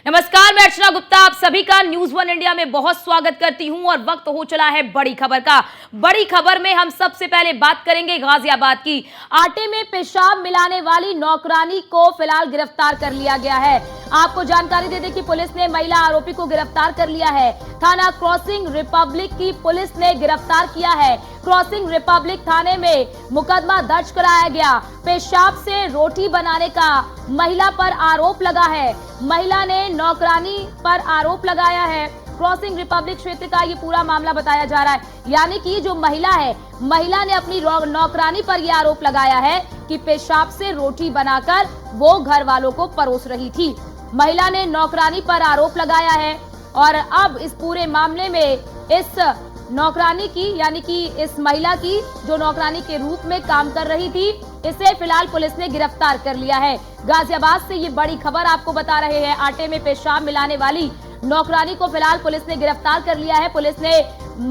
नमस्कार, मैं अर्चना गुप्ता आप सभी का न्यूज वन इंडिया में बहुत स्वागत करती हूं और वक्त हो चला है बड़ी खबर का। बड़ी खबर में हम सबसे पहले बात करेंगे गाजियाबाद की। आटे में पेशाब मिलाने वाली नौकरानी को फिलहाल गिरफ्तार कर लिया गया है। आपको जानकारी दे दें कि पुलिस ने महिला आरोपी को गिरफ्तार कर लिया है। थाना क्रॉसिंग रिपब्लिक की पुलिस ने गिरफ्तार किया है। क्रॉसिंग रिपब्लिक थाने में मुकदमा दर्ज कराया गया। पेशाब से रोटी बनाने का महिला पर आरोप लगा है। महिला ने नौकरानी पर आरोप लगाया है। क्रॉसिंग रिपब्लिक क्षेत्र का ये पूरा मामला बताया जा रहा है, यानी कि जो महिला है, महिला ने अपनी नौकरानी पर यह आरोप लगाया है कि पेशाब से रोटी बनाकर वो घर वालों को परोस रही थी। महिला ने नौकरानी पर आरोप लगाया है और अब इस पूरे मामले में इस नौकरानी की, यानी कि इस महिला की जो नौकरानी के रूप में काम कर रही थी, इसे फिलहाल पुलिस ने गिरफ्तार कर लिया है। गाजियाबाद से ये बड़ी खबर आपको बता रहे हैं। आटे में पेशाब मिलाने वाली नौकरानी को फिलहाल पुलिस ने गिरफ्तार कर लिया है। पुलिस ने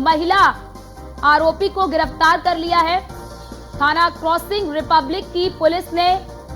महिला आरोपी को गिरफ्तार कर लिया है। थाना क्रॉसिंग रिपब्लिक की पुलिस ने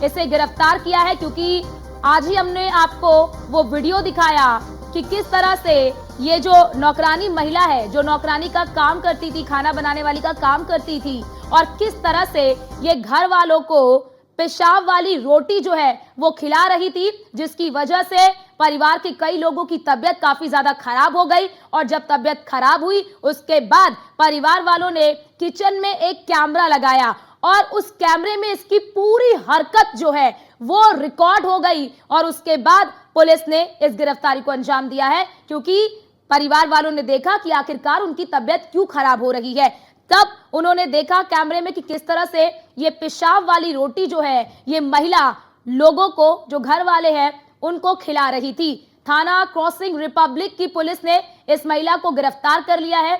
इसे गिरफ्तार किया है, क्योंकि आज ही हमने आपको वो वीडियो दिखाया कि किस तरह से ये जो नौकरानी महिला है, जो नौकरानी का काम करती थी, खाना बनाने वाली का काम करती थी, और किस तरह से ये घर वालों को पेशाब वाली रोटी जो है वो खिला रही थी, जिसकी वजह से परिवार के कई लोगों की तबीयत काफी ज्यादा खराब हो गई। और जब तबीयत खराब हुई उसके बाद परिवार वालों ने किचन में एक कैमरा लगाया और उस कैमरे में इसकी पूरी हरकत जो है वो रिकॉर्ड हो गई और उसके बाद पुलिस ने इस गिरफ्तारी को अंजाम दिया है, क्योंकि परिवार वालों ने देखा कि आखिरकार उनकी तबीयत क्यों खराब हो रही है। तब उन्होंने देखा कैमरे में कि किस तरह से ये पेशाब वाली रोटी जो है ये महिला लोगों को, जो घर वाले हैं, उनको खिला रही थी। थाना क्रॉसिंग रिपब्लिक की पुलिस ने इस महिला को गिरफ्तार कर लिया है।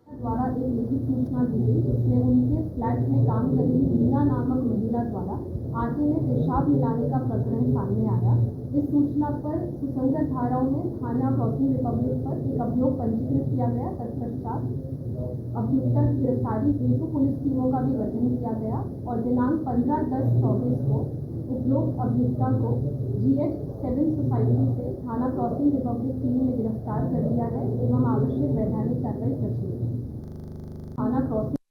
द्वारा एक लिखित सूचना दी गई, जिसमें उनके फ्लैट में काम कर रही मीना नामक महिला द्वारा आटे में पेशाब मिलाने का प्रकरण सामने आया। इस सूचना पर सुसंगत धाराओं में थाना क्रॉसिंग रिपब्लिक पर एक अभियोग पंजीकृत किया गया। तत्पश्चात अभियुक्ता की गिरफ्तारी हेतु पुलिस टीमों का भी गठन किया गया और दिनांक 15/10/24 को उपरोक्त अभियुक्ता को GH 7 सोसाइटी से थाना क्रॉसिंग रिपब्लिक टीम ने गिरफ्तार कर लिया है एवं आवश्यक वैधानिक कार्रवाई कर दी है। थाना क्रॉसिंग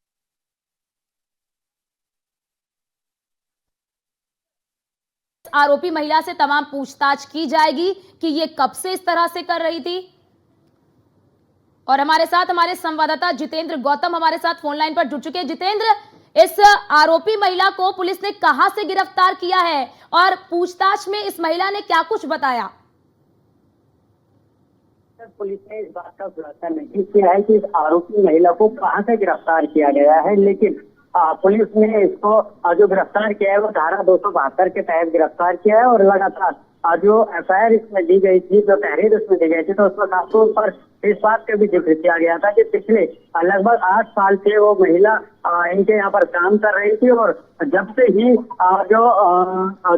आरोपी महिला से तमाम पूछताछ की जाएगी कि ये कब से इस तरह से कर रही थी। और हमारे साथ हमारे संवाददाता जितेंद्र गौतम हमारे साथ फोन लाइन पर जुड़ चुके हैं। जितेंद्र, इस आरोपी महिला को पुलिस ने कहां से गिरफ्तार किया है और पूछताछ में इस महिला ने क्या कुछ बताया? पुलिस ने इस बात का खुलासा नहीं किया है कि इस आरोपी महिला को कहां से गिरफ्तार किया गया है, लेकिन पुलिस ने इसको जो गिरफ्तार किया है वो धारा 272 के तहत गिरफ्तार किया है। और लगातार जो FIR इसमें दी गई थी, जो तहरीर इसमें दी गई थी, तो उसमें खास तौर पर इस बात का भी जिक्र किया गया था कि पिछले लगभग 8 साल से वो महिला इनके यहाँ पर काम कर रही थी और जब से ही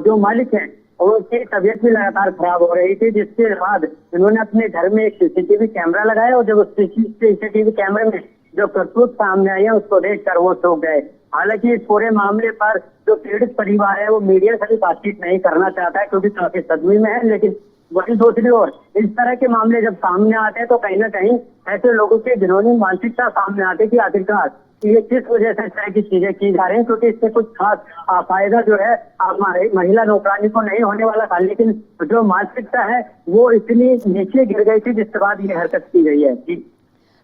जो मालिक है उनकी तबीयत भी लगातार खराब हो रही थी, जिसके बाद इन्होंने अपने घर में एक CCTV कैमरा लगाया और जब उस CCTV कैमरे में जो करतूत सामने आई है उसको देखकर वो चौंक गए। हालांकि इस पूरे मामले पर जो पीड़ित परिवार है वो मीडिया से भी बातचीत नहीं करना चाहता है, क्योंकि काफी सदमे में है। लेकिन वही दूसरी ओर इस तरह के मामले जब सामने आते हैं तो कहीं ना कहीं ऐसे लोगों की जिन्होंने मानसिकता सामने आती है कि आखिरकार ये किस वजह से इस तरह की चीजें की जा रही हैं, क्योंकि इससे कुछ खास फायदा जो है हमारे महिला नौकरानी को नहीं होने वाला था, लेकिन जो मानसिकता है वो इतनी नीचे गिर गई थी जिसके बाद ये हरकत की गई है।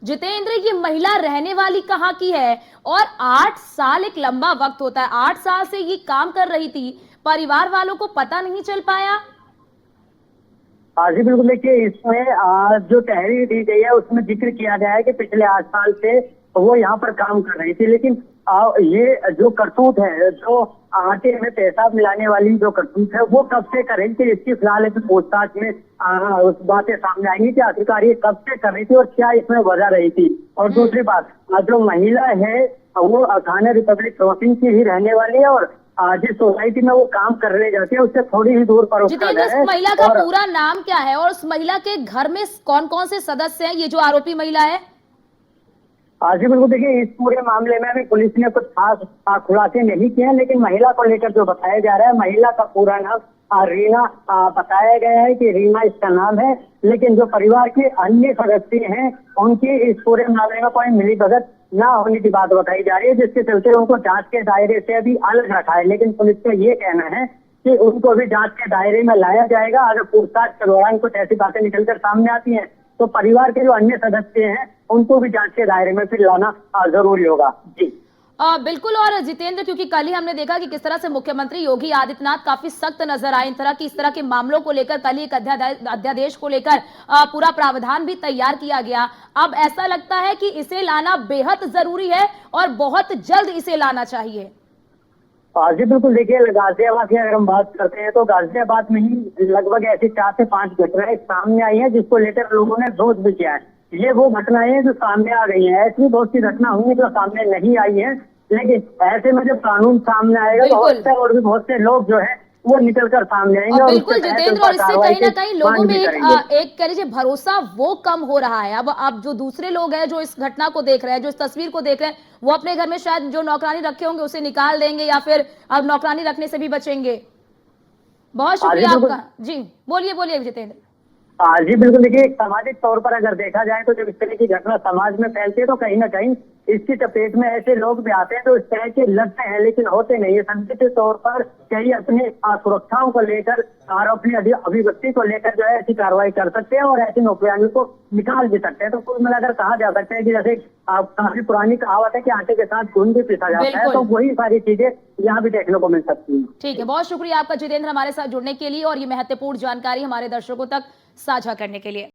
जितेंद्र, ये महिला रहने वाली कहाँ की है? और 8 साल एक लंबा वक्त होता है, 8 साल से ये काम कर रही थी, परिवार वालों को पता नहीं चल पाया? जी बिल्कुल, देखिए इसमें जो तहरीर दी गई है उसमें जिक्र किया गया है कि पिछले 8 साल से वो यहाँ पर काम कर रही थी, लेकिन ये जो करतूत है, जो आटे में पेशाब मिलाने वाली जो करतूत है वो कब से कर रही थी, इसकी फिलहाल एक पूछताछ में उस बातें सामने आएंगी कि आखिरकार ये कब से कर रही थी और क्या इसमें वजह रही थी। और दूसरी बात, जो महिला है वो थाना रिपब्लिक क्रॉसिंग की ही रहने वाली है और जिस सोसाइटी में वो काम करने जाती है उससे थोड़ी ही दूर पर उसका घर है। उस महिला का पूरा नाम क्या है और उस महिला के घर में कौन कौन से सदस्य हैं, ये जो आरोपी महिला है? जी बिल्कुल, देखिए इस पूरे मामले में अभी पुलिस ने कुछ खास खुलासे नहीं किए हैं, लेकिन महिला को लेकर जो बताया जा रहा है, महिला का पूरा नाम रीना बताया गया है कि रीना इसका नाम है, लेकिन जो परिवार के अन्य सदस्य हैं उनकी इस पूरे मामले में कोई मिलीभगत ना होने की बात बताई जा रही है, जिसके चलते उनको जांच के दायरे से अभी अलग रखा है। लेकिन पुलिस का ये कहना है कि उनको भी जांच के दायरे में लाया जाएगा। अगर पूछताछ के दौरान कुछ ऐसी बातें निकलकर सामने आती हैं तो परिवार के जो अन्य सदस्य हैं उनको भी जांच के दायरे में फिर लाना जरूरी होगा। जी बिल्कुल। और जितेंद्र, क्योंकि कल ही हमने देखा कि किस तरह से मुख्यमंत्री योगी आदित्यनाथ काफी सख्त नजर आए इस तरह के मामलों को लेकर। कल ही एक अध्यादेश को लेकर पूरा प्रावधान भी तैयार किया गया। अब ऐसा लगता है कि इसे लाना बेहद जरूरी है और बहुत जल्द इसे लाना चाहिए। जी बिल्कुल, देखिए गाजियाबाद की अगर हम बात करते हैं तो गाजियाबाद में ही लगभग ऐसी 4 से 5 घटनाएं सामने आई हैं जिसको लेकर लोगों ने विरोध भी किया है। ये वो घटनाएं हैं जो सामने आ गई हैं। ऐसी बहुत सी घटना हुई है जो सामने नहीं आई है, लेकिन ऐसे में जब कानून सामने आएगा तो और भी बहुत से लोग जो है वो निकल कर सामने आएंगे। और बिल्कुल जितेंद्र, और इससे कहीं ना कहीं लोगों में एक कह लीजिए भरोसा वो कम हो रहा है। अब जो दूसरे लोग हैं जो इस घटना को देख रहे हैं, जो इस तस्वीर को देख रहे हैं, वो अपने घर में शायद जो नौकरानी रखे होंगे उसे निकाल देंगे या फिर अब नौकरानी रखने से भी बचेंगे। बहुत शुक्रिया आपका। जी बोलिए जितेंद्र। जी बिल्कुल, देखिए सामाजिक तौर पर अगर देखा जाए तो जब इस तरह की घटना समाज में फैलती है तो कहीं ना कहीं इसकी चपेट में ऐसे लोग भी आते हैं तो इस तरह के लगते हैं, लेकिन होते नहीं है। संदिग्ध तौर पर कई अपनी सुरक्षाओं को लेकर और अपनी अभिव्यक्ति को लेकर जो है ऐसी कार्रवाई कर सकते हैं और ऐसी नौकरियां को निकाल भी सकते हैं। तो कुल मिलाकर कहा जा सकता है कि जैसे काफी पुरानी कहावत है कि आटे के साथ खून भी पीसा जाता है, तो वही सारी चीजें यहाँ भी देखने को मिल सकती है। ठीक है, बहुत शुक्रिया आपका जितेंद्र हमारे साथ जुड़ने के लिए और ये महत्वपूर्ण जानकारी हमारे दर्शकों तक साझा करने के लिए।